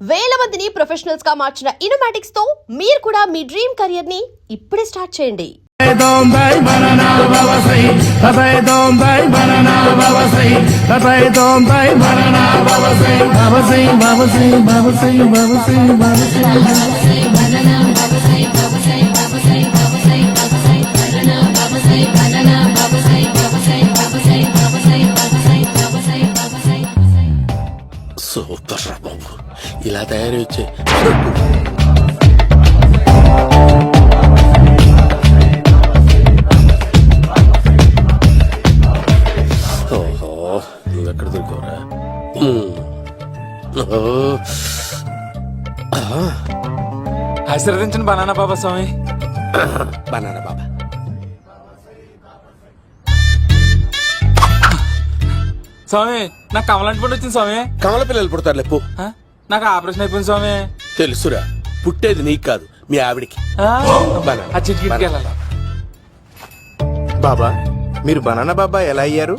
వేల మందిని ప్రొఫెషనల్స్ గా మార్చిన ఇనోమాటిక్స్ తో మీరు కూడా మీ డ్రీమ్ కెరియర్ ని ఇప్పుడే స్టార్ట్ చేయండి. సూపర్ రా బాబు, ఇలా తయారు వచ్చే ఓహో, నువ్వెక్కడ దొరుకోరా? ఆశీర్వదించండి బనానా బాబా స్వామి. బనానా బాబా స్వామి, నాకు కమలాంటి పండు వచ్చింది స్వామి. కమల పిల్లలు పుడతారు లేపు. నాకు ఆపరేషన్ అయిపోయింది స్వామి. తెలుసురా, పుట్టేది నీకు కాదు మీ ఆవిడికి. ఆ చిటికి వెళ్ళాలి. బాబా, మీరు బనానా బాబా ఎలా అయ్యారు?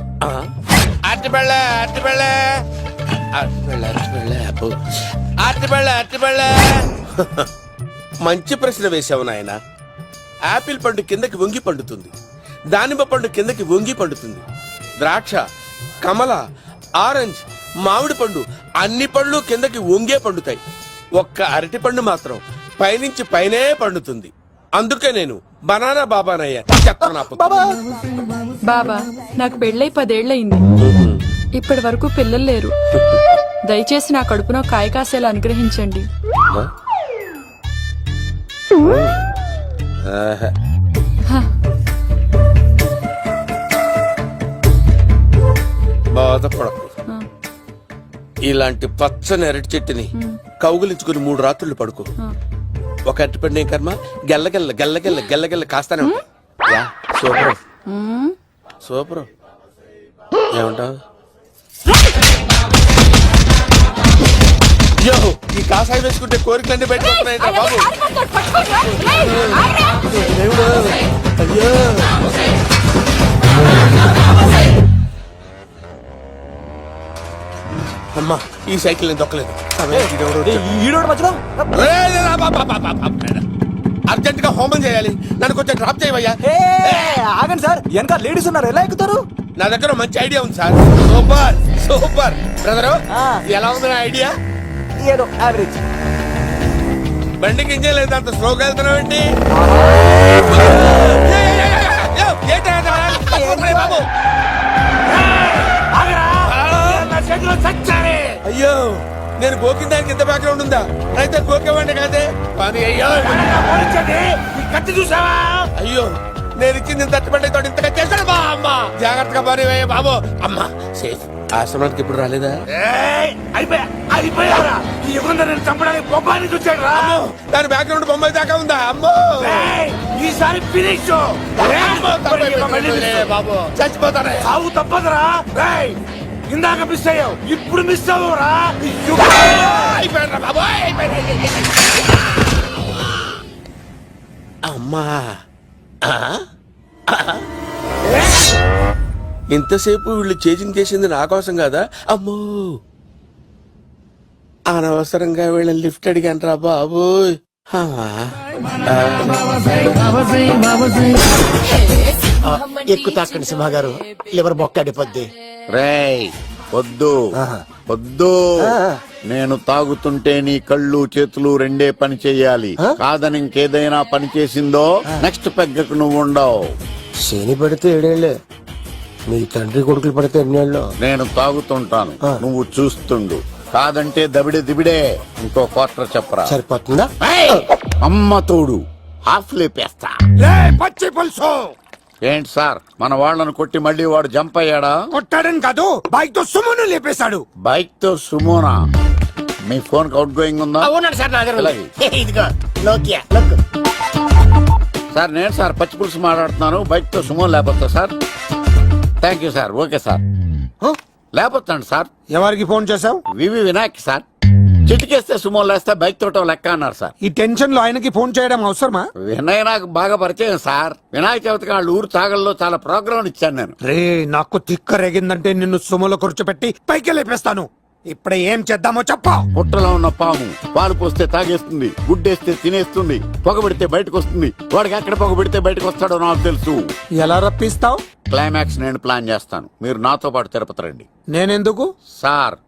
మంచి ప్రశ్న వేశావు నాయన. ఆపిల్ పండు కిందకి వంగి పండుతుంది, దానిమ్మ పండు కిందకి వంగి పండుతుంది, ద్రాక్ష, కమల, ఆరెంజ్, మామిడి పండు అన్ని పండ్లు కిందకి వంగే పండుతాయి. ఒక్క అరటి పండు మాత్రం పైనుంచి పైనే పండుతుంది. అందుకే నేను బనానా బాబానయ్యా. బాబా, నాకు పెళ్ళై 10 ఏళ్లయింది. ఇప్పటి వరకు పిల్లలు లేరు. దయచేసి నా కడుపున కాయ కాసేలా అనుగ్రహించండి. బాధపడకు. ఇలాంటి పచ్చని అరటి చెట్టుని కౌగులించుకుని 3 రాత్రులు పడుకో. ఒక అరటి పండు ఏం కర్మ, గెల్లగెల్ల గెల్లగెల్ల గెల్లగెల్ల కాస్తానే ఉంటాయి. Super super. ఏమంటావు? యో, ఈ కాసాయి వేసుకుంటే కోరికలన్నీ బయటకున్నాయి బాబు. దేవుడు, అయ్యో. అమ్మా, ఈ సైకిల్ నేను దొక్కలేదు. అర్జెంట్ గా హోమం చేయాలి, నన్ను కొంచెం డ్రాప్ చేయవయ్యా. ఆగండి సార్, వెనక లేడీస్ ఉన్నారు, ఎలా ఎక్కుతారు? నా దగ్గర మంచి ఐడియా ఉంది సార్. Super super. బ్రదరు, ఎలా ఉంది నా ఐడియా? ఏదో యావరేజ్. బండికి ఇంజన్ లేదు, అంత స్లోగా వెళ్తున్నావు ఏంటి? అయ్యో, నేను గోకిన దానికి ఇంత బ్యాక్గ్రౌండ్ ఉందా? అయితే గోకేవాడిని కాదే. అయ్యో చూసావా? అయ్యో, నేను ఇచ్చింది తట్టుబడి తోటి ఇంతగా చేశాడు బా. అమ్మ జాగ్రత్తగా పని వేయ బాబు. అమ్మ సేఫ్. ఆశ్రమానికి ఇప్పుడు రాలేదా? దాని బ్యాక్గ్రౌండ్ బొమ్మాయి దాకా ఉందా? అమ్మో, ఈసారి బాబు చచ్చిపోతారా? సాగు తప్పదురా. ఇందాక మిస్ అయ్యావు, ఇప్పుడు మిస్ అవ్వరా? అమ్మా, ఇంతసేపు వీళ్ళు చేజింగ్ చేసింది నా కోసం కాదా? అమ్మో, అనవసరంగా వీళ్ళని లిఫ్ట్ అడిగాను బాబు. ఎక్కు తాకండి సింహ గారు, లివర్ బొక్క అడిపోద్ది. రేయ్ వద్దు వద్దు, నేను తాగుతుంటే నీ కళ్ళు చేతులు రెండే పని చెయ్యాలి. కాదని ఇంకేదైనా పని చేసిందో నెక్స్ట్ పెగ్గకు నువ్వు ఉండవు. శని పడితే 7 ఏళ్లే, మీ తండ్రి కొడుకులు పడితే 8 ఏళ్ళు. నేను తాగుతుంటాను, నువ్వు చూస్తుండు. కాదంటే దబిడే దిబిడే. ఇంకో క్వార్టర్ చెప్పరా? సరిపోతుందా? అమ్మ తోడు, హాఫ్ లేపేస్తా. పచ్చి పులుసు. ఏంటి సార్, మన వాళ్ళను కొట్టి మళ్ళీ వాడు జంప్ అయ్యాడా? కొట్టాడని కాదు, బైక్ తో సుమ్మును లేపేశాడు. బైక్ తో సుమోనా? మీ ఫోన్ అవుట్ గోయింగ్ ఉందా? సార్ నేను సార్ పచ్చి పులుసు మాట్లాడుతున్నాను. బైక్ తో సుమో లేకపోతా sir? Thank you sir. Okay sir, లేకపోతాండి సార్. ఎవరికి ఫోన్ చేశావు? వివి వినాయక్ సార్. చిటికేస్తే సుమో లేస్తే బైక్ తోటం లెక్క అన్నారు సార్. ఈ టెన్షన్ లో ఆయనకి ఫోన్ చేయడం అవసరమా? వినయ్ నాకు బాగా పరిచయం సార్. వినాయక చవితికి వాళ్ళ ఊరు తాగల్లో చాలా ప్రోగ్రాం ఇచ్చాను నేను. రే, నాకు తిక్క రేగిందంటే నిన్ను సుమలో కూర్చోపెట్టి పైకి లేపేస్తాను. ఇప్పుడు ఏం చేద్దామో చెప్పు. పుట్టలో ఉన్న పాము పాలు పోస్తే తాగేస్తుంది, గుడ్డేస్తే తినేస్తుంది, పొగబెడితే బయటకు వస్తుంది. వాడికి ఎక్కడ పొగబెడితే బయటకు వస్తాడో నాకు తెలుసు. ఎలా రప్పిస్తావు? క్లైమాక్స్ నేను ప్లాన్ చేస్తాను, మీరు నాతో పాటు తిరుపతి రండి. నేనెందుకు? సార్,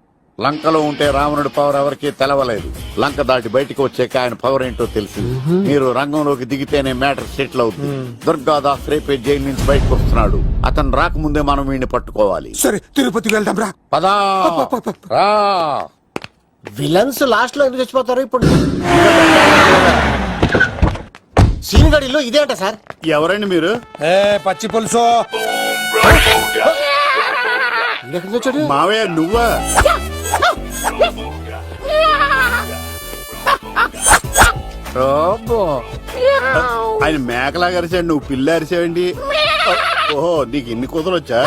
లంకలో ఉంటే రావణుడి పవర్ ఎవరికీ తెలవలేదు. లంక దాటి బయటకు వచ్చాక ఆయన పవర్ ఏంటో తెలిసింది. మీరు రంగంలోకి దిగితేనే మ్యాటర్ సెటిల్ అవుతుంది. దుర్గాదాస్ రేపే జైలు నుంచి బయటకు వస్తున్నాడు. అతను రాకముందే మనం వీడిని పట్టుకోవాలి. సరే, తిరుపతికి వెళ్దాం రా. పదా రా. విలన్స్ లాస్ట్ లో ఎందుకు చచ్చిపోతారు ఇప్పుడు? సీన్ గడిలో ఇదే అంట సార్. ఎవరండి మీరు? ఏ పచ్చి పులుసు. ఎక్కడి నుంచి వచ్చాడు? మావయ్య నువ్వా? రాబో. ఆయన మేకలాగా అరిచాడు, నువ్వు పిల్ల అరిచావండి. ఓహో, నీకు ఇన్ని కుదరొచ్చా?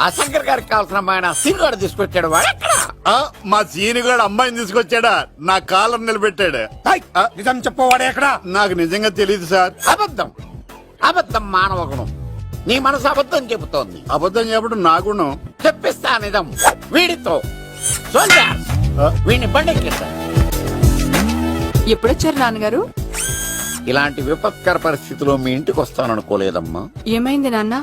ఆ శంకర్ గారికి కావాల్సిన అమ్మాయి సీనుగాడు తీసుకొచ్చాడు. మా సీనుగాడు అమ్మాయిని తీసుకొచ్చాడా? నా కాలం నిలబెట్టాడు. నిజం చెప్పవాడే ఎక్కడ? నాకు నిజంగా తెలియదు సార్. అబద్ధం, అబద్ధం మానవ గుణం. నీ మనసు అబద్ధం చెబుతోంది. అబద్ధం చెప్పడం నా గుణం. చెప్పిస్తా నిజం వీడితో. సోల్జర్స్, వీడిని బండెక్కిస్తా. ఎప్పుడొచ్చారు నాన్నగారు? ఇలాంటి విపత్కర పరిస్థితిలో మీ ఇంటికి వస్తాననుకోలేదమ్మా. ఏమైంది నాన్న?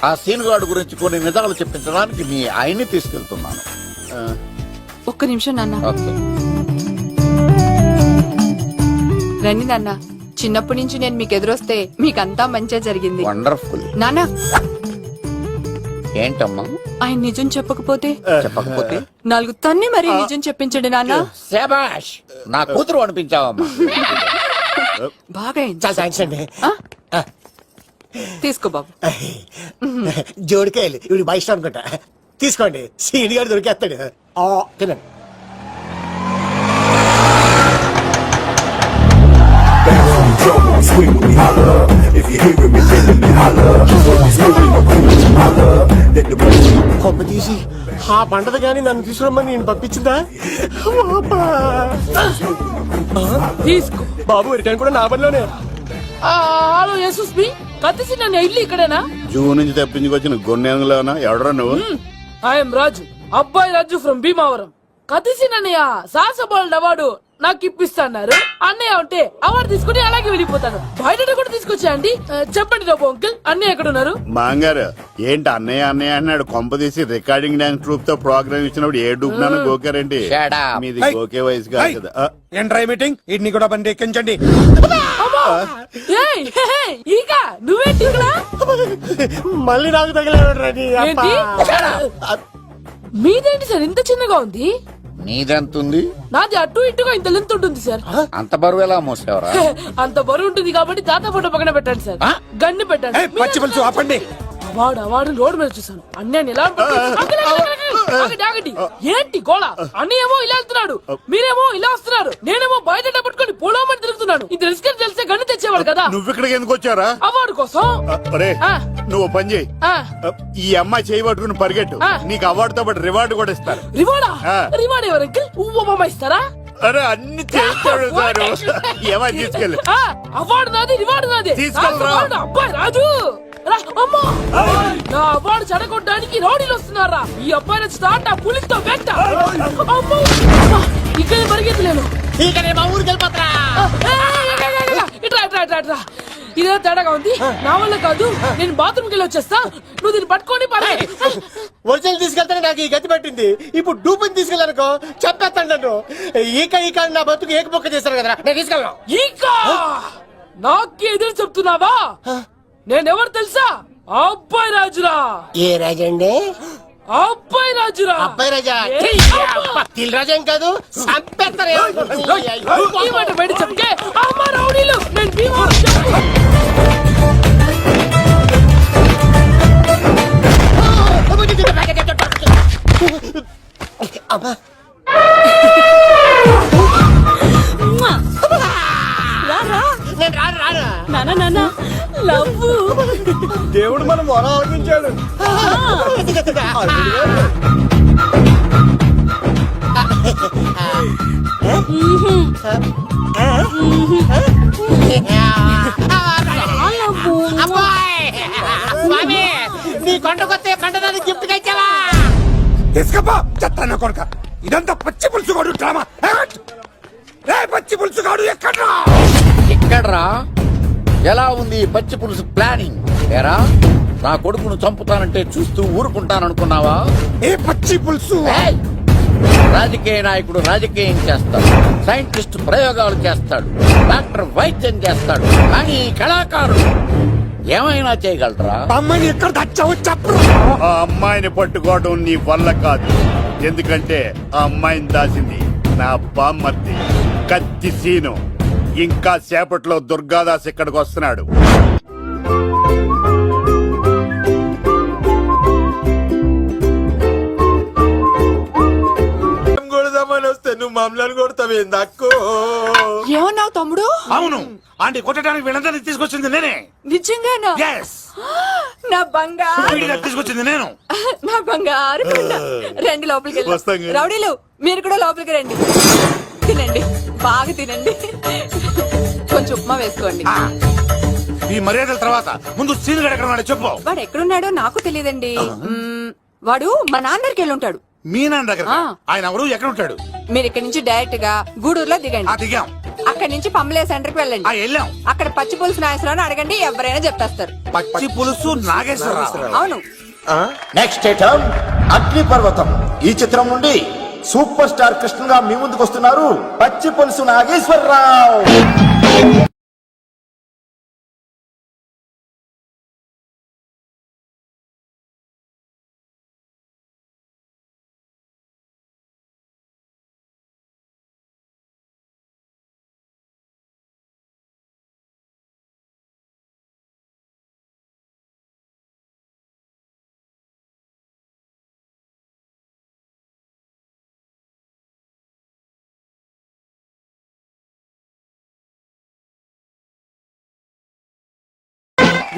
ఆ సీనుగాడు గురించి కొన్ని నిజాలు చెప్పించడానికి మీ ఆయన్ని తీసుకెళ్తున్నాను. ఒక్క నిమిషం నాన్న. ఓకే. రండి నాన్న. చిన్నప్పటి నుంచి నేను మీకు ఎదురొస్తే మీకంతా మంచిగా జరిగింది. వండర్ఫుల్. నాన్న, ఏంటమ్మా? ఆయన నిజం చెప్పకపోతే చెప్పకపోతే 4 తన్ని మరీ నిజం చెప్పించండి నాన్న. శభాష్, నా కూతురు అనిపించావమ్మా. బాగా అయింది. చాలా థ్యాంక్స్ అండి. ఆ? తీసుకో బాబు. జోడికాయలు ఇవి బయట అనుకుంటా. తీసుకోండి, సీని గారు దొరికేస్తాడు. తినండి. కొమ్మ తీసి ఆ పంటది కానీ నన్ను తీసుకురమ్మని నేను పంపించిందా? తీసుకో బాబు, రిటర్న్ కూడా నా పనిలోనే. హలో యశస్వి, కత్తిసి నన్ను ఇల్లు ఇక్కడేనా? జూ నుంచి తప్పించుకొచ్చిన గొన్నెంగులోనా? ఎవడరా నువ్వు? ఐఎమ్ రాజు, అబ్బాయి రాజు ఫ్రమ్ భీమావరం. కతిసి నన్నయ్య సాసబాల్ అవార్డు నాకు ఇప్పిస్తాన్నారు. అన్నయ్య ఉంటే అవార్డు తీసుకుని అలాగే వెళ్ళిపోతాను. బయట కూడా తీసుకొచ్చా అండి. చెప్పండి రాబు అంకుల్, అన్నయ్య ఎక్కడ ఉన్నారు? మాంగారు ఏంటి అన్నయ్య అన్నయ్య అన్నాడు? కొంప తీసి రికార్డింగ్ డాన్స్ ట్రూప్ తో ప్రోగ్రామ్ ఇచ్చినప్పుడు ఏ డూబ్నాను గోకారండి? మీది గోకే వయసు కాదు కదా. ఏంట్రై మీటింగ్? ఇడ్ని కూడా బండి ఎక్కించండి. ఏయ్, హే, హే, ఈక నువ్వేంటి ఇక్కడ? మళ్ళీ నాకు తగిలేడు. ఏంటి? మీదేంటి సార్ ఇంత చిన్నగా ఉంది? నీదెంతుంది? నాది అటు ఇటుగా ఇంత లెంత్ ఉంటుంది సార్. అంత బరువు ఎలా మోసేవరా? అంత బరువు ఉంటుంది కాబట్టి తాత ఫోటో పక్కన పెట్టండి సార్. గన్ను పెట్టండి. పచ్చి పులుసు ఆపండి. అవార్డు రోడ్డు మీద చూసాను. అన్నయ్య ఎలా ఆగండి. ఏంటి గోళ? అన్నయ్య ఏమో ఇలా వెళ్తున్నాడు, మీరేమో ఇలా వస్తున్నారు, నేనేమో బయట పట్టుకొని పోలోమని తిరుగుతున్నాను. ఇది రిస్క్ తెలిస్తే గన్ను తెచ్చేవాడు కదా. నువ్వు ఇక్కడికి ఎందుకు వచ్చారా? అవార్డు కోసం. అరే ఆ. నువ్వు పని చేయి, ఆ, ఈ అమ్మాయి చేయి పట్టుకుని పరిగెట్టు. ఆ. నీకు అవార్డుతో పాటు రివార్డు కూడా ఇస్తారు. రివార్డా? ఆ. రివార్డ్ ఎవరు అంకిల్? ఉవ్వమ్మ ఇస్తారా? అరే అన్ని చేస్తాడు సార్. ఏమై తీసుకెళ్ళి ఆ, అవార్డు నాది, రివార్డు నాది. తీసుకెళ్ళరా. అబ్బాయి రాజు రా, అమ్మా. నా అవార్డు చెడగొట్టడానికి రౌడీలు వస్తున్నారా? ఈ అబ్బాయి స్టార్ట్ ఆ పులితో వెంట. అమ్మో, ఇక్కడ పరిగెత్తలేను. మా ఊరికి వెళ్ళిపోతా. ఇట్రా ఇదే తేడాగా ఉంది. నా వల్ల కాదు, నేను బాత్రూమ్కి వెళ్ళి వచ్చేస్తా. నువ్వు దీన్ని పట్టుకొని ఒరిజినల్ తీసుకెళ్తానే నాకు ఈ గతి పట్టింది. ఇప్పుడు డూపుని తీసుకెళ్ళానుకో చెప్పేస్తాను నన్ను. ఈక నా బతుకు ఏకపొక్క చేశారు కదా, నేను తీసుకెళ్ళను. ఇంకా నాకు ఎదురు చెప్తున్నావా? నేనెవరు తెలుసా? అబ్బాయి రాజురా. ఏ రాజండి? అబ్బాయి రాజురా. అబ్బాయి రాజా? తిల్ రాజా ఏం కాదు, చంపేస్తారు. ఈ మాట బయట చెప్తే అమ్మ రౌడీలు నేను భీమవరం చెప్పు. అమ్మా దేవుడు మనం మొర ఆలోచించాడు. నీ కొండకొస్తే కొండదాన్ని గిఫ్ట్ గా ఇచ్చావా? తీసుకపో చెత్త కొడుక ఇదంతా పచ్చి పులుసుగాడు డ్రామా పచ్చి పులుసుగాడు ఎక్కడ్రా ఎక్కడ్రా ఎలా ఉంది ఈ పచ్చి పులుసు ప్లానింగ్ ఏరా నా కొడుకును చంపుతానంటే చూస్తూ ఊరుకుంటాననుకున్నావా ఏ పచ్చి పులుసు ఏయ్! రాజకీయ నాయకుడు రాజకీయం చేస్తాడు, సైంటిస్ట్ ప్రయోగాలు చేస్తాడు, డాక్టర్ వైద్యం చేస్తాడు, కానీ ఈ కళాకారుడు ఏమైనా చేయగలరా? అమ్మాయిని ఎక్కడ తెచ్చావో చెప్పు ఆ అమ్మాయిని పట్టుకోవడం నీ వల్ల కాదు, ఎందుకంటే ఆ అమ్మాయిని దాసింది నా బామ్మర్ది కత్తి సీను. ఇంకా సేపట్లో దుర్గాదాస్ ఇక్కడికి వస్తున్నాడు. కొడదామని వస్తే నువ్వు మమ్మల్ని కొడతావేంది అక్కో? ఏమన్నావు తమ్ముడు? అవును ఆంటీ కొట్టడానికి వీళ్ళందరినీ తీసుకొచ్చింది నేనే. నిజంగానా? ఎస్ నా బంగారు తీసుకొచ్చింది నేను. నా బంగారు కొండ. రండి లోపలికి వస్తాం వెళ్దాం. కదా. రౌడీలు మీరు కూడా లోపలికి రండి. తినండి, బాగా తినండి. కొంచెం ఉప్మా వేసుకోండి. ఈ మర్యాదల తర్వాత ముందు సీన్ ఎక్కడ ఉన్నాడో చెప్పు. వాడు ఎక్కడున్నాడో నాకు తెలియదండి. వాడు మా నాన్న దగ్గరికి వెళ్ళి ఉంటాడు. మీ నాన్న దగ్గర ఆ. ఆయన ఎవరు ఎక్కడ ఉంటాడు? మీరు ఇక్కడ నుంచి డైరెక్ట్ గా గూడూరులో దిగండి. దిగాం. అక్కడి నుంచి పంబలే సెంటర్ కి వెళ్ళండి. వెళ్ళాం. అక్కడ పచ్చి పులుసు నాగేశ్వరరావు అడగండి, ఎవరైనా చెప్పేస్తారు. పచ్చి పులుసు నాగేశ్వరరావు. అవును. నెక్స్ట్ ఐటమ్ అగ్ని పర్వతం. ఈ చిత్రం నుండి సూపర్ స్టార్ కృష్ణగా మీ ముందుకు వస్తున్నారు పచ్చి పులుసు నాగేశ్వరరావు.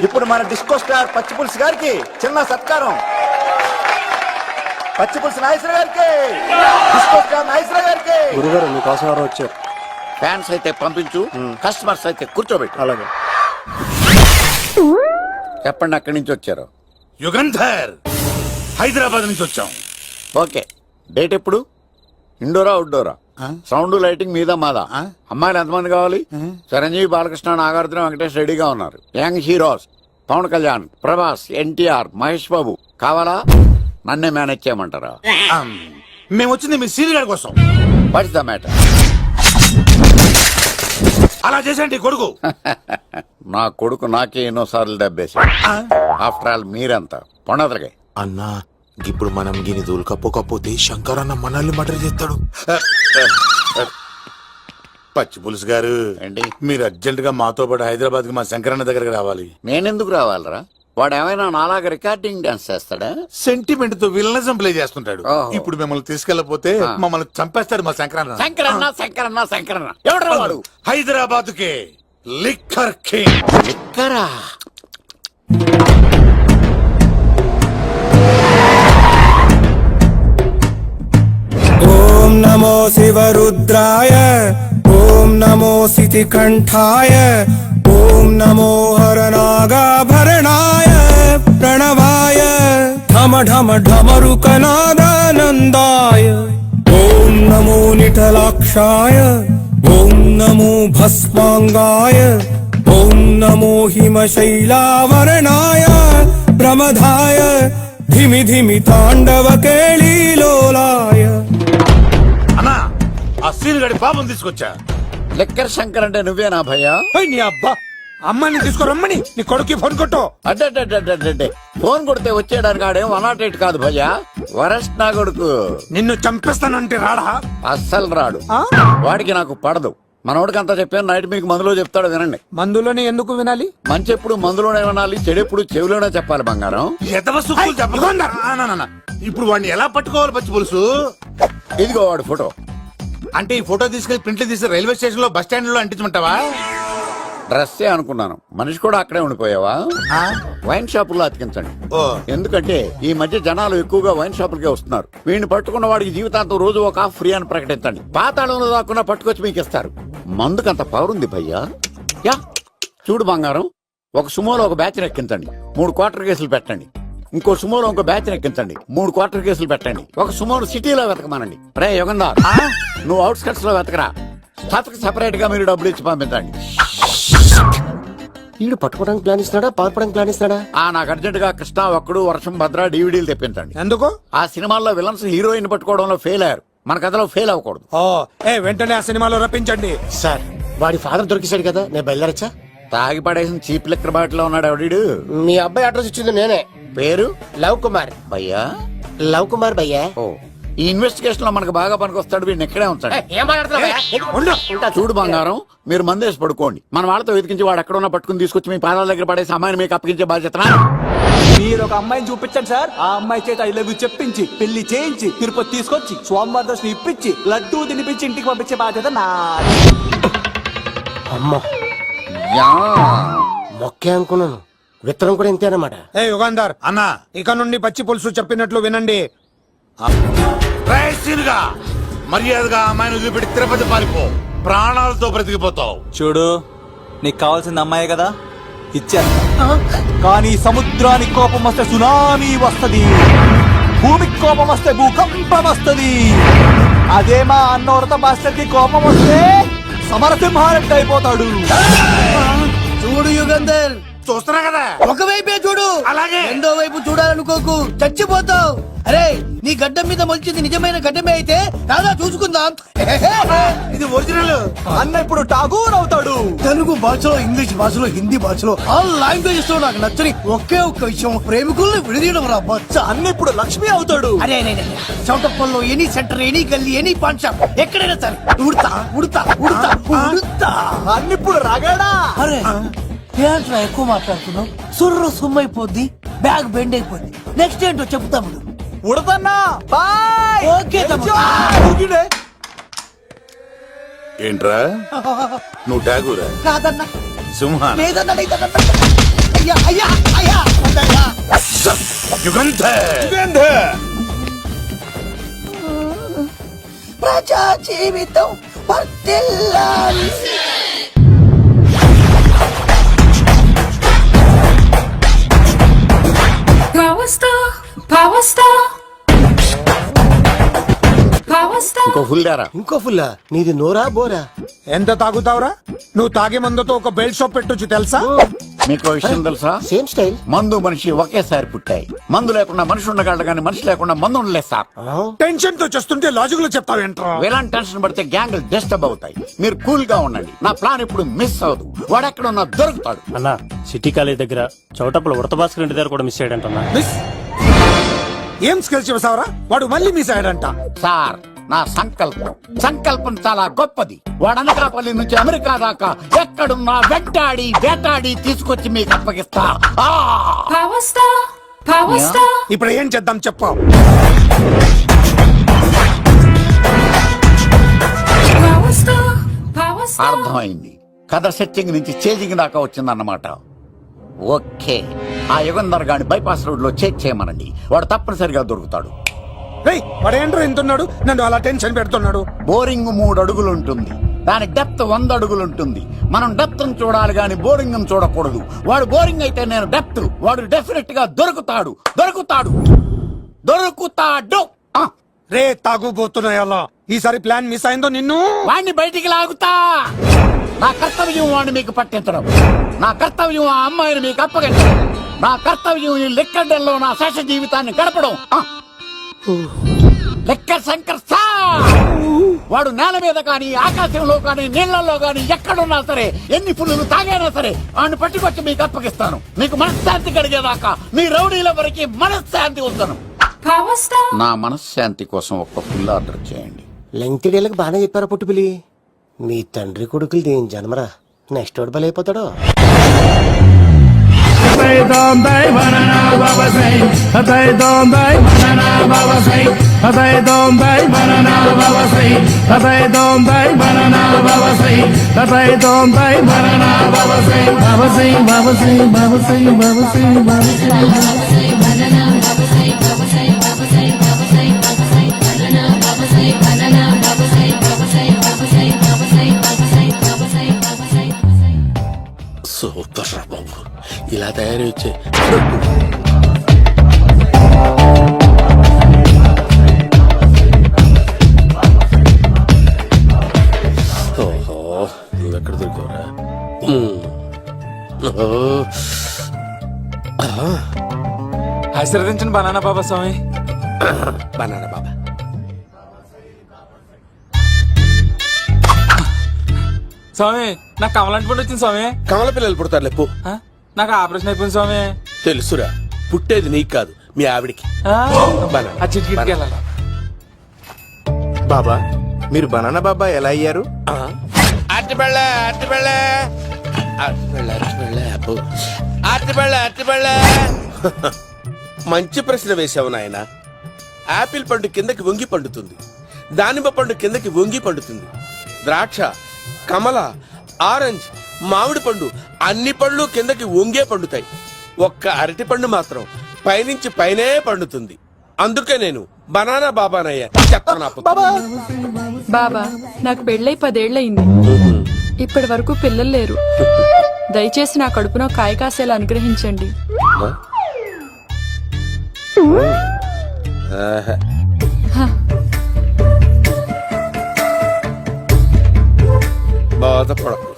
ఇప్పుడు మన డిస్కో స్టార్ పచ్చి పులుసు గారికి చిన్న సత్కారం. పచ్చి పులుసు నాగేశ్వర గారికి, డిస్కో స్టార్ నాగేశ్వర గారికి. గురుగారు మీకోసం ఎవరో వచ్చారు. ఫ్యాన్స్ అయితే పంపించు, కస్టమర్స్ అయితే కూర్చోబెట్టు. అలాగే. చెప్పండి ఎక్కడి నుంచి వచ్చారు? యుగంధర్ హైదరాబాద్ నుంచి వచ్చాం. ఓకే, డేట్ ఎప్పుడు? ఇండోరా అవుట్డోరా? సౌండ్ లైటింగ్ మీద మాదా? అమ్మాయిలు ఎంతమంది కావాలి? చిరంజీవి, బాలకృష్ణ, నాగార్జున, వెంకటేష్ రెడీగా ఉన్నారు. యంగ్ హీరోస్ పవన్ కళ్యాణ్, ప్రభాస్, ఎన్టీఆర్, మహేష్ బాబు కావాలా? నన్నే మేనేజ్ చేయమంటారా? మేము వచ్చింది మీ సీన్ గారి కోసం. What's the matter? అలా చేసేంటి కొడుకు? నా కొడుకు నాకే ఎన్నోసార్లు దెబ్బేసి. ఆఫ్టర్ ఆల్ మీరంతా పొండదలకే. అన్నా ఇప్పుడు మనం గిని దూలకపోతే శంకర్ అన్న మనల్ని మర్డర్ చేస్తాడు. పచ్చి పులుసు గారు ఏంటి? మీరు అర్జెంట్ గా మాతో పాటు హైదరాబాద్ కి మా శంకరన్న దగ్గరకు రావాలి. నేనెందుకు రావాలరా? వాడు ఏమైనా నాలాగా రికార్డింగ్ డాన్స్ చేస్తాడా? సెంటిమెంట్ తో విలనిజం ప్లే చేస్తుంటాడు. ఓహో. ఇప్పుడు మిమ్మల్ని తీసుకెళ్లపోతే మమ్మల్ని చంపేస్తాడు మా శంకరన్న. శంకరన్న శంకరన్న శంకరన్న ఎవడరా వాడు? హైదరాబాద్ కే లిక్కర్ కింగ్. లిక్కరా? ఓం నమో శివరుద్రాయ, ఓం నమో సితికంఠాయ, ఓం నమో హరనాగాభరణాయ ప్రణవాయ ఢమ ఢమ ఢమరుకనాదానందాయ. ఓం నమో నిఠలాక్షాయ, ఓం నమో భస్మాంగాయ, ఓం నమో హిమశైలావరణాయ ప్రమదాయ ధిమి ధిమి తాండవ కేళీలోలాయ. అన్నా ఆ సీన్ గడి పాపం తీసుకొచ్చా. లిక్కర్ శంకర్ అంటే నువ్వేనా భయ్యా? నీ అబ్బా అమ్మాయిని తీసుకురమ్మని నీ కొడుకు ఫోన్ కొట్టు. అడ్డే ఫోన్ కొడితే వచ్చేయడానికి ఆడేం 108 కాదు భయ్యా, వరస్ట్ నా కొడుకు. నిన్ను చంపేస్తానంటే రాడా? అస్సలు రాడు. వాడికి నాకు పడదు. మనోడికి అంతా చెప్పాను, నైట్ మీకు మందులో చెప్తాడు వినండి. మందులోనే ఎందుకు వినాలి? మంచి ఎప్పుడు మందులోనే వినాలి, చెడు ఎప్పుడు చెవిలోనే చెప్పాలి బంగారం. ఇప్పుడు వాడిని ఎలా పట్టుకోవాలి పచ్చి పులుసు? ఇదిగో వాడు ఫోటో. అంటే ఈ ఫోటో తీసుకెళ్లి ప్రింట్లు తీసి రైల్వే స్టేషన్ లో బస్ స్టాండ్ లో అంటించమంటావా? డ్రెస్సే అనుకున్నాను, మనిషి కూడా అక్కడే ఉండిపోయావా? వైన్ షాపుల్లో అతికించండి. ఎందుకంటే ఈ మధ్య జనాలు ఎక్కువగా వైన్ షాపులకే వస్తున్నారు. వీడిని పట్టుకున్న వాడికి జీవితాంతం రోజు ఒక ఆఫ్ ఫ్రీ అని ప్రకటించండి. పాతాళంలో దాక్కున్నా పట్టుకొచ్చి మీకు ఇస్తారు. మందుకంత పవర్ ఉంది భయ్యా. యా చూడు బంగారం, ఒక సుమోలో ఒక బ్యాచ్ ఎక్కించండి, 3 క్వార్టర్ కేసులు పెట్టండి. ఇంకో సుమోలో ఇంకో బ్యాచ్ ఎక్కించండి 3 క్వార్టర్ కేసులు పెట్టండి ఒక సుమోను సిటీలో వెతకమానండి రే యుగంధర్ నువ్వు అవుట్స్కట్స్ లో వెతకరా స్టాఫ్ సెపరేట్ గా మీరు డబ్బులు ఇచ్చి పంపించండి. వీడు పట్టుకోవడానికి ప్లాన్ ఇస్తున్నాడా పారిపోవడానికి ప్లాన్ ఇస్తున్నాడా? నాకు అర్జెంట్ గా కృష్ణ ఒక్కడు వర్షం భద్ర డివిడీలు తెప్పించండి. ఎందుకు? ఆ సినిమాల్లో విలన్స్ హీరోయిన్ పట్టుకోవడంలో ఫెయిల్ అయ్యారు, మన కథలో ఫెయిల్ అవ్వకూడదు. వెంటనే ఆ సినిమాలో రప్పించండి. సార్ వాడి ఫాదర్ దొరికేశాడు కదా, నేను బయలుదేరచ్చా? తాగి పడేసిన చీప్ లెక్కర్ బాటిలో ఉన్నాడు ఎవడీడు? మీ అబ్బాయి అడ్రస్ ఇచ్చింది నేనే. పేరు లవ్ కుమార్. భయ్యా లవ్ కుమార్ భయ్యా. ఓ ఈ ఇన్వెస్టిగేషన్ లో మనకు బాగా పనికొస్తాడు, వీడిని ఇక్కడే ఉంచండి. ఏం మాట్లాడుతున్నావు? చూడు బంగారం, మీరు మందేసి పడుకోండి, మన వాళ్ళతో వెతికించి వాడు ఎక్కడ ఉన్నా పట్టుకుని తీసుకొచ్చి మీ పాదాల దగ్గర పడేసి అమ్మాయిని మీకు అప్పగించే బాధ్యత. మీరు ఒక అమ్మాయిని చూపించండి సార్, ఆ అమ్మాయి చేత ఐ లవ్ యూ చెప్పించి పెళ్లి చేయించి తిరుపతి తీసుకొచ్చి స్వామివారి దర్శనం ఇప్పించి లడ్డూ తినిపించి ఇంటికి పంపించే బాధ్యత నా. అమ్మా మొక్కే అనుకున్నాను, విత్తనం కూడా ఇంతే అన్నమాట. యుగంధర్ అన్న, ఇక నుండి పచ్చి పులుసు చెప్పినట్లు వినండి. మర్యాదగా అమ్మాయిని వదిలిపెట్టి తిరుపతి పారిపో, ప్రాణాలతో బ్రతికిపోతావు. చూడు, నీకు కావాల్సింది అమ్మాయి కదా, ఇచ్చేస్తా. కానీ సముద్రానికి కోపం వస్తే సునామీ వస్తది, భూమికి కోపం వస్తే భూకంపం వస్తది. అదే మా అన్నవరత మాస్టర్ కి కోపం వస్తే సమరసింహారెడ్డి అయిపోతాడు. చూడు యుగంధర్, చూస్తున్నా కదా, ఒకవైపే చూడు, అలాగే రెండో వైపు చూడాలనుకోకు, చచ్చిపోతావు. అరే నీ గడ్డం మీద మొలిచింది నిజమైన గడ్డమే అయితే రాదా చూసుకుందాం. ఇది ఒరిజినల్. అన్న ఇప్పుడు ఠాగూర్ అవుతాడు. తెలుగు భాషలో, ఇంగ్లీష్ భాషలో, హిందీ భాషలో ఆల్ లాంగ్వేజెస్ లో నాకు నచ్చని ఒకే ఒక్క విషయం, ప్రేమికుల్ని విడదీయడం రా బచ్చ. అన్న ఇప్పుడు లక్ష్మి అవుతాడు. అరే చౌటప్పల్లో ఎనీ సెంటర్, ఎనీ గల్లీ, ఎనీ పాన్ షాప్, ఎక్కడైనా సరే ఉడతా ఉడతా ఉడతా ఉడతా. అన్న ఇప్పుడు రాగాడా. అరే ఏంట్రా ఎక్కువ మాట్లాడుతున్నావు, సుర్రు సుమ్మైపోద్ది, బ్యాగ్ బెండ్ అయిపోద్ది. నెక్స్ట్ ఏంటో చెప్తాము. ఉడతన్నా బాయ్. ఓకే ఏంట్రా నువ్వు ఠాగూరా? కాదన్నా, సింహాన్ లేదన్నా, అయ్యా అయ్యా అయ్యా వద్దయ్యా. యుగంధర్ ప్రజా జీవితం వర్ధిల్లాలి. ఇంకో ఫుల్ దారా. ఇంకో ఫుల్లా? నీది నోరా బోరా? ఎంత తాగుతావురా? నువ్వు తాగే మందుతో ఒక బెల్ట్ షాప్ పెట్టొచ్చు తెలుసా? మీకు విషయం తెలుసా? Same style. మందు మనిషి ఒకేసారి పుట్టాయి. మందు లేకుండా మనిషి ఉండగలడు కానీ మనిషి లేకుండా మందు ఉండలేదు సార్. టెన్షన్ తో చేస్తుంటే లాజిక్ లో చెప్తావేంట్రా? విలన్ టెన్షన్ పడితే గ్యాంగ్ డిస్టర్బ్ అవుతాయి. మీరు కూల్ గా ఉండండి, నా ప్లాన్ ఇప్పుడు మిస్ అవ్వదు. వాడెక్కడ ఉన్నా దొరుకుతాడు. అన్నా, సిటీ కాలేజ్ దగ్గర చౌటప్పుల ఉడత భాస్కర్ ఇంటి దగ్గర కూడా మిస్ అయ్యాడంటన్నా. మిస్ ఏం స్కిల్స్ చేసావరా? వాడు మళ్ళీ మిస్ అయ్యాడంట. సార్ నా సంకల్పం చాలా గొప్పది. వాడు అనకాపల్లి నుంచి అమెరికా దాకా ఎక్కడున్నా వెంటాడి వేటాడి తీసుకొచ్చి మీకు అప్పగిస్తా. ఇప్పుడు ఏం చేద్దాం చెప్పు. అర్థమైంది. కథ సెట్టింగ్ నుంచి చేజింగ్ దాకా వచ్చిందన్నమాట. ఓకే, ఆ యుగంధర్ గాని బైపాస్ రోడ్ లో చెక్ చేయమనండి, వాడు తప్పనిసరిగా దొరుకుతాడు. వాడు ఏంట్రో ఎంతున్నాడు, నన్ను అలా టెన్షన్ పెడుతున్నాడు. బోరింగ్ 3 అడుగులు ఉంటుంది, దాని డెప్త్ 100 అడుగులు ఉంటుంది. మనం డెప్త్ చూడాలి గాని బోరింగ్ చూడకూడదు. వాడు బోరింగ్ అయితే నేను డెప్త్. వాడు డెఫినెట్ గా దొరుకుతాడు. రే తాగుబోతున్నాయల్లా, ఈసారి ప్లాన్ మిస్ అయిందో నిన్ను వాడిని బయటికి లాగుతా. నా కర్తవ్యం వాడిని మీకు పట్టించడం, నా కర్తవ్యం ఆ అమ్మాయిని మీకు అప్పగించడం, నా కర్తవ్యం ఈ లెక్కడ్డల్లో నా శేష జీవితాన్ని గడపడం. లెక్క శంకర్ సార్, వాడు నేల మీద కానీ ఆకాశంలో కానీ నీళ్లలో కానీ ఎక్కడున్నా సరే, ఎన్ని పుల్లులు తాగైనా సరే వాడిని పట్టుకొచ్చి మీకు అప్పగిస్తాను. మీకు మనశ్శాంతి కలిగేదాకా మీ రౌడీల వరకు మనశ్శాంతి ఉంచను. నా మనశ్శాంతి కోసం ఒక్క ఫుల్ ఆర్డర్ చేయండి. లెంగ్త్ డేలకు బాగానే చెప్పారా పుట్టుపిలి. మీ తండ్రి కొడుకులు దేని జన్మరా, నెక్స్ట్ వాడు బలైపోతాడో. సూపర్ రా బాబు, ఇలా తయారు వచ్చే దొరికావురా ఆశీర్వదించండి బనానా బాబా స్వామి. బనానా బాబా. స్వామి నాకు కమలాంటి పండు వచ్చింది స్వామి. కమల పిల్లలు పుడతారు లేపు. ఆ? నాకు ఆపరేషన్ అయిపోయింది స్వామి. తెలుసురా, పుట్టేది నీకు కాదు మీ ఆవిడికి. ఆ? బనానా. ఆ చిటికిటికి వెళ్ళాలి. బాబా మీరు బనానా బాబా ఎలా అయ్యారు? అట్టిబళ్ళ అట్టిబళ్ళ అట్టిబళ్ళ అట్టిబళ్ళ అబ్బో అట్టిబళ్ళ అట్టిబళ్ళ. మంచి ప్రశ్న వేసావు నాయన. ఆపిల్ పండు కిందకి వంగి పండుతుంది, దానిమ్మ పండు కిందకి వంగి పండుతుంది, ద్రాక్ష, కమల, ఆరెంజ్, మామిడి పండు అన్ని పళ్ళు కిందకి వంగే పండుతాయి. ఒక్క అరటి పండు మాత్రం పైనుంచి పైనే పండుతుంది. అందుకే నేను బనానా బాబానయ్యా. చెప్తాను బాబా నాకు పెళ్ళై 10 ఏళ్లయింది. ఇప్పటి వరకు పిల్లలు లేరు. దయచేసి నా కడుపునో కాయ కాసేలా అనుగ్రహించండి. బాధపడకు.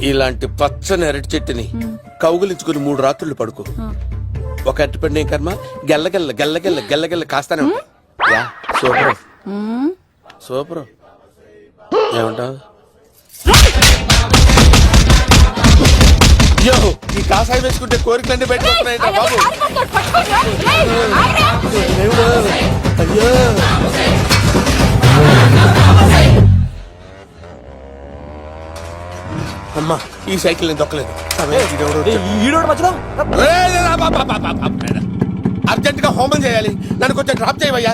ఇలాంటి పచ్చని అరటి చెట్టుని కౌగులించుకుని 3 రాత్రులు పడుకో. ఒక అరటి పండు ఏం కర్మ గెల్లగెల్ల గెల్లగెల్ల గెల్లగెల్ల కాస్తానే ఉంటాయి. Yeah, super super. ఏమంటావు? అయ్యో, ఈ కాసాయి వేసుకుంటే కోరికలన్నీ బయటకొస్తున్నాయంట బాబు. దేవుడు, అయ్యో. అమ్మా, ఈ సైకిల్ నేను దొక్కలేదు. అర్జెంట్ గా హోమం చేయాలి, నన్ను కొంచెం డ్రాప్ చేయవయ్యా.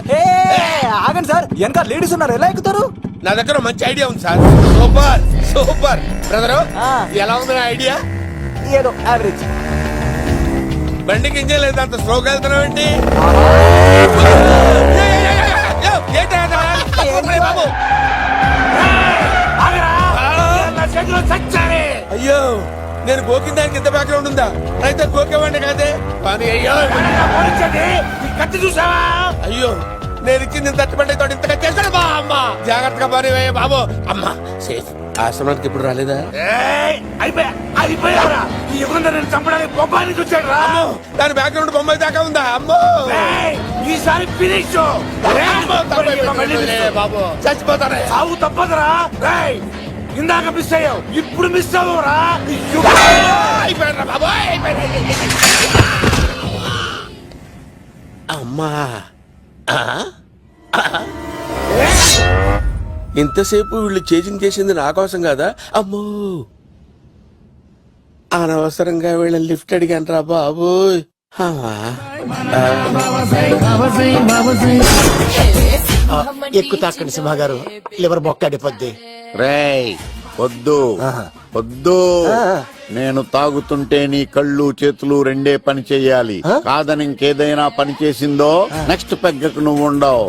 ఆగండి సార్, వెనక లేడీస్ ఉన్నారు, ఎలా ఎక్కుతారు? నా దగ్గర మంచి ఐడియా ఉంది సార్. Super super. బ్రదరు, ఎలా ఉంది నా ఐడియా? ఏదో యావరేజ్. బండికి ఇంజన్ లేదు, అంత స్లోగా వెళ్తున్నావు ఏంటి? బాబు అయ్యో, నేను గోకిన దానికి ఇంత బ్యాక్గ్రౌండ్ ఉందా? అయితే గోకేవాడిని కాదే. కానీ అయ్యో కత్తి చూసావా? అయ్యో, నేను ఇచ్చింది తట్టుబడి తోటి ఇంతగా చేశాడు బా. అమ్మ జాగ్రత్తగా పని బాబు. అమ్మ సేఫ్. ఆశ్రమానికి ఇప్పుడు రాలేదా? దాని బ్యాక్గ్రౌండ్ బొమ్మ దాకా ఉందా? అమ్మో, ఈసారి ఫినిష్ బాబు. చచ్చిపోతారా? సాగు తప్పదురా. ఇందాక మిస్ అయ్యావు, ఇప్పుడు మిస్ అవ్వరా? అమ్మా, ఇంతసేపు వీళ్ళు చేజింగ్ చేసింది నా కోసం కాదా? అమ్మో, అనవసరంగా వీళ్ళని లిఫ్ట్ అడిగాను రా బాబు. ఎక్కు తాకండి సింహ గారు, లివర్ బొక్కడిపోద్ది. రేయ్ వద్దు వద్దు, నేను తాగుతుంటే నీ కళ్ళు చేతులు రెండే పని చెయ్యాలి. కాదని ఇంకేదైనా పని చేసిందో నెక్స్ట్ పెగ్గకు నువ్వు ఉండవు.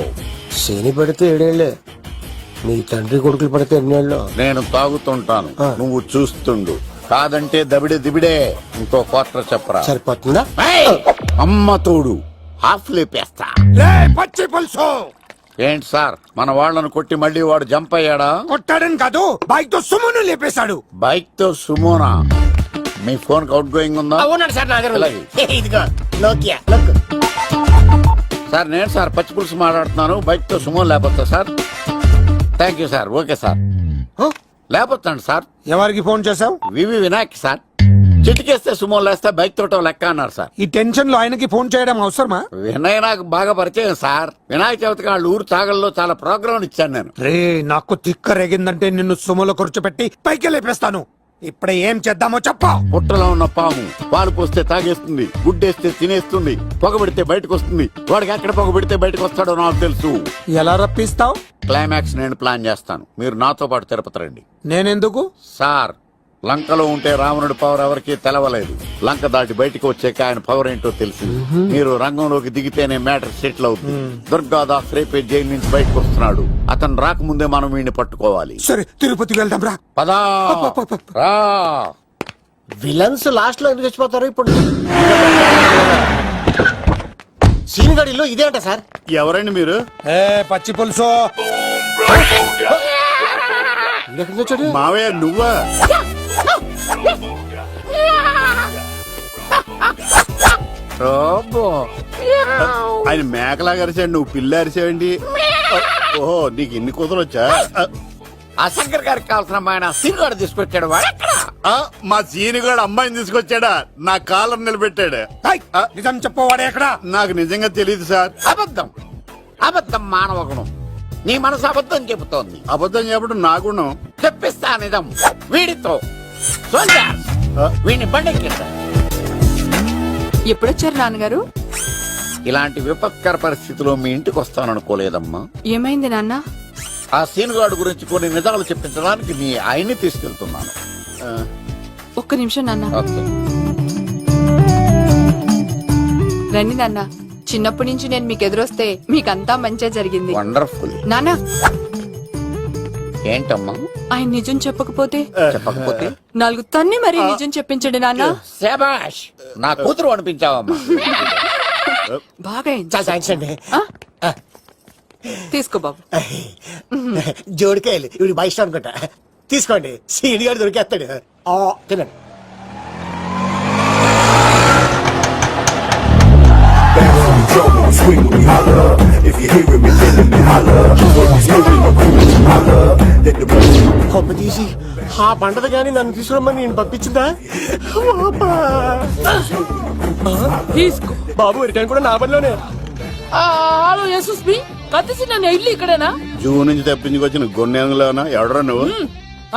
శని పడితే 7 ఏళ్లే, మీ తండ్రి కొడుకులు పడితే 2 ఏళ్ళు. నేను తాగుతుంటాను, నువ్వు చూస్తుండు. కాదంటే దబిడే దిబిడే. ఇంకో క్వార్టర్ చెప్పరా? సరిపోతుందా? అమ్మ తోడు హాఫ్ లేపేస్తా. పచ్చి పులుసు ఏంటి సార్, మన వాళ్ళను కొట్టి మళ్ళీ వాడు జంప్ అయ్యాడా? కొట్టాడని కాదు, బైక్ తో సుమను లేపేశాడు. బైక్ తో సుమోనా? మీ ఫోన్ అవుట్ గోయింగ్ ఉందా? అవునండి సార్, నా దగ్గర అలాగే. ఇదిగో నోకియా. సార్ నేను సార్ పచ్చి పులుసు మాట్లాడుతున్నాను. బైక్ తో సుమో లేకపోతా sir? Thank you sir. Okay sir, లేకపోతాండి సార్. ఎవరికి ఫోన్ చేసావు? V V Vinayak sir. చిటికేస్తే సుమో లేస్తే బైక్ తోటం లెక్క అన్నారు సార్. ఈ టెన్షన్ లో ఆయనకి ఫోన్ చేయడం అవసరమా? వినయ్ నాకు బాగా పరిచయం సార్. వినాయక చవితికి వాళ్ళ ఊరు చాగల్లో చాలా ప్రోగ్రాం ఇచ్చాను నేను. రే, నాకు తిక్క రేగిందంటే నిన్ను సుమలో కూర్చోపెట్టి పైకి లేపేస్తాను. ఇప్పుడే ఏం చేద్దామో చెప్ప. పుట్టలో ఉన్న పాము పాలు పోస్తే తాగేస్తుంది, గుడ్డేస్తే తినేస్తుంది, పొగబెడితే బయటకు వస్తుంది. వాడికి ఎక్కడ పొగబెడితే బయటకు వస్తాడో నాకు తెలుసు. ఎలా రప్పిస్తావు? క్లైమాక్స్ నేను ప్లాన్ చేస్తాను, మీరు నాతో పాటు తిరుపతి రండి. నేనెందుకు? సార్, లంకలో ఉంటే రావణుడి పవర్ ఎవరికీ తెలవలేదు. లంక దాటి బయటకు వచ్చాక ఆయన పవర్ ఏంటో తెలుసు. మీరు రంగంలోకి దిగితేనే మ్యాటర్ సెటిల్ అవుతుంది. దుర్గాదాస్ రేపే జైలు నుంచి బయటకు వస్తున్నాడు. అతను రాకముందే మనం వీడిని పట్టుకోవాలి. సరే, తిరుపతికి వెళ్దాం రా. పదా రా. విలన్స్ లాస్ట్ లో ఎందుకు చచ్చిపోతారు? ఇప్పుడు సీనిగడిలో ఇదే అంట సార్. ఎవరండి మీరు? పచ్చి పులుసు ఎక్కడి నుంచి వచ్చాడు? మావయ్య నువ్వా? రాబో. ఆయన మేకలాగా అరిచాడు, నువ్వు పిల్ల అరిచావండి. ఓహో, నీకు ఇన్ని కూతురు వచ్చా? ఆ శంకర్ గారికి కావాల్సిన అమ్మాయి సీనుగాడు తీసుకొచ్చాడు. వాడు ఎక్కడ? మా సీనుగాడు అమ్మాయిని తీసుకొచ్చాడా? నా కాలర్ నిలబెట్టాడు. నిజం చెప్పవాడే ఎక్కడ? నాకు నిజంగా తెలియదు సార్. అబద్ధం. అబద్ధం మానవ గుణం. నీ మనసు అబద్ధం చెబుతోంది. అబద్ధం చెప్పడం నా గుణం. తెప్పిస్తా నిజం వీడితో. సోల్జర్స్, వీడిని బండెక్కిస్తా. ఎప్పుడొచ్చారు నాన్నగారు? ఇలాంటి విపత్కర పరిస్థితిలో మీ ఇంటికి వస్తాననుకోలేదమ్మా. ఏమైంది నాన్న? ఆ సీనుగాడు గురించి కొన్ని నిజాలు చెప్పించడానికి నీ ఆయన్ని తీసుకెళ్తున్నాను. ఒక్క నిమిషం నాన్న. ఓకే. రండి నాన్న. చిన్నప్పటి నుంచి నేను మీకు ఎదురొస్తే మీకంతా మంచిగా జరిగింది. వండర్ఫుల్. నాన్న, ఏంటమ్మా? ఆయన నిజం చెప్పకపోతే చెప్పకపోతే 4 తన్ని మరీ నిజం చెప్పించండి నాన్న. శభాష్, నా కూతురు అనిపించావమ్మా. బాగా అయింది. చాలా థ్యాంక్స్ అండి. తీసుకో బాబు. జోడికాయలు ఇవి బాగా ఇష్టం అనుకుంటా. తీసుకోండి, సీని గారు దొరికేస్తాడు. తినండి. కొమ్మ తీసి ఆ పంటది కానీ నన్ను తీసుకురమ్మని నేను పంపించిందా? తీసుకో. బాబు రిటర్న్ కూడా నా పనిలోనే. హలో యశస్వి, కత్తిసి నన్ను ఇల్లు ఇక్కడేనా? జూ నుంచి తప్పించుకొచ్చిన గొన్నెంగులోనా? ఎవడరా నువ్వు?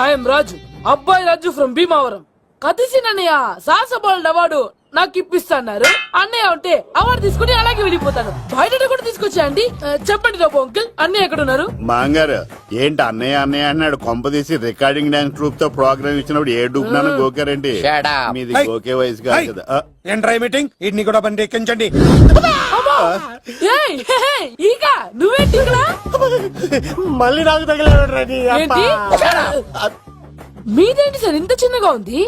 ఐఎమ్ రాజు, అబ్బాయి రాజు ఫ్రమ్ భీమావరం. కత్తిసి నన్నయ్య సాహసబోల్డ్ అవార్డు నాకు ఇప్పిస్తాన్నారు. అన్నయ్య ఉంటే అవార్డు తీసుకుని అలాగే వెళ్ళిపోతాను. బయట కూడా తీసుకొచ్చా అండి. చెప్పండి బాబు అంకిల్, అన్నయ్య ఎక్కడ ఉన్నారు? మాంగారు ఏంటి అన్నయ్య అన్నయ్య అన్నాడు? కొంప తీసి రికార్డింగ్ డాన్స్ ట్రూప్ తో ప్రోగ్రామ్ ఇచ్చినప్పుడు ఏ డూబ్నాను గోకారండి? Shut up. మీది గోకే వయసు కాదు కదా. ఏంట్రై మీటింగ్? ఇడ్ని కూడా బండి ఎక్కించండి. ఏయ్, హే, హే, ఈక నువ్వేంటి ఇక్కడ? మళ్ళీ నాకు తగిలాడు. ఏంటి? మీదేంటి సార్ ఇంత చిన్నగా ఉంది?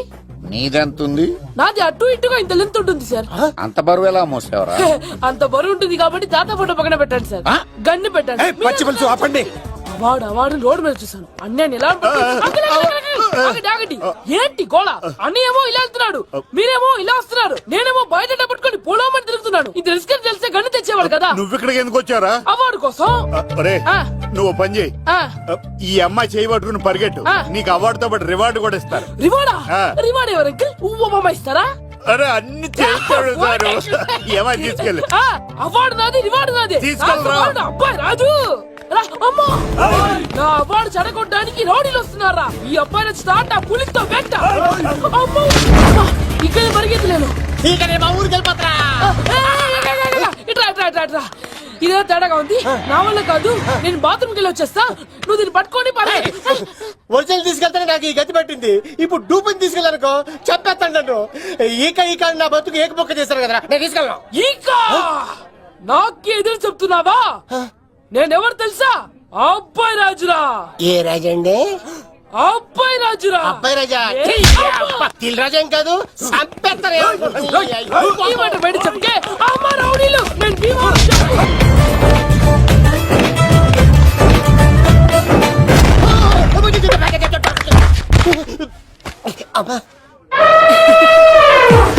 నీదెంతుంది? నాది అటు ఇటుగా ఇంత లెంత్ ఉంటుంది సార్. అంత బరువు ఎలా మోసేవరా? అంత బరువు ఉంటుంది కాబట్టి తాత ఫోటో పక్కన పెట్టండి సార్. గన్ను పెట్టండి. పచ్చి పులుసు ఆపండి. వాడు రోడ్డు మీద చూసాను. అన్నయ్య ఎలా ఆగండి. ఏంటి గోళ? అన్నయ్యేమో ఇలా వెళ్తున్నాడు, మీరేమో ఇలా వస్తున్నారు, నేనేమో బయట పట్టుకొని పోలోమని తిరుగుతున్నాను. ఇది రిస్క్ అని తెలిస్తే గన్ను తెచ్చేవాడు కదా. నువ్వు ఇక్కడికి ఎందుకు వచ్చారా? అవార్డు కోసం. అరే ఆ. నువ్వు పని చేయి. ఆ, ఈ అమ్మాయి చేయి పట్టుకుని పరిగెట్టు. ఆ. నీకు అవార్డుతో పాటు రివార్డు కూడా ఇస్తారు. రివార్డా? ఆ. రివార్డ్ ఎవరు అంకిల్? ఉవ్వమ్మ ఇస్తారా? అరే అన్ని చేస్తాడు సారు. ఏమని తీసుకెళ్ళి ఆ, అవార్డు నాది, రివార్డు నాది. తీసుకెళ్ళరా. నా అవార్డు అబ్బాయి రాజు. రా, అమ్మో. నా అవార్డు చెడగొట్టడానికి రౌడీలు వస్తున్నారా? ఈ అబ్బాయి నచ్చి స్టార్ట్ ఆ పులితో వెంట. అమ్మో, ఇక్కడ పరిగెత్తలేను. మా ఊరికి వెళ్ళిపోతారా? ఇట్రా. ఇదే తేడాగా ఉంది. నా వల్ల కాదు, నేను బాత్రూమ్కి వెళ్ళి వచ్చేస్తా. నువ్వు దీన్ని పట్టుకొని ఒరిజినల్ తీసుకెళ్తానే నాకు ఈ గతి పట్టింది. ఇప్పుడు డూపుని తీసుకెళ్ళానుకో చెప్పేస్తాను నన్ను. ఈక నా బతుకు ఏకపొక్క చేశారు కదరా, నేను తీసుకెళ్ళను. ఇంకా నాకు ఎదురు చెప్తున్నావా? నేనెవరు తెలుసా? అబ్బాయి రాజురా. ఏ రాజండి? అబ్బాయి రాజురా. అబ్బాయి రాజా? తిల్ రాజా ఏం కాదు, సంపేస్తారు. ఈ మాట బయట చెప్తే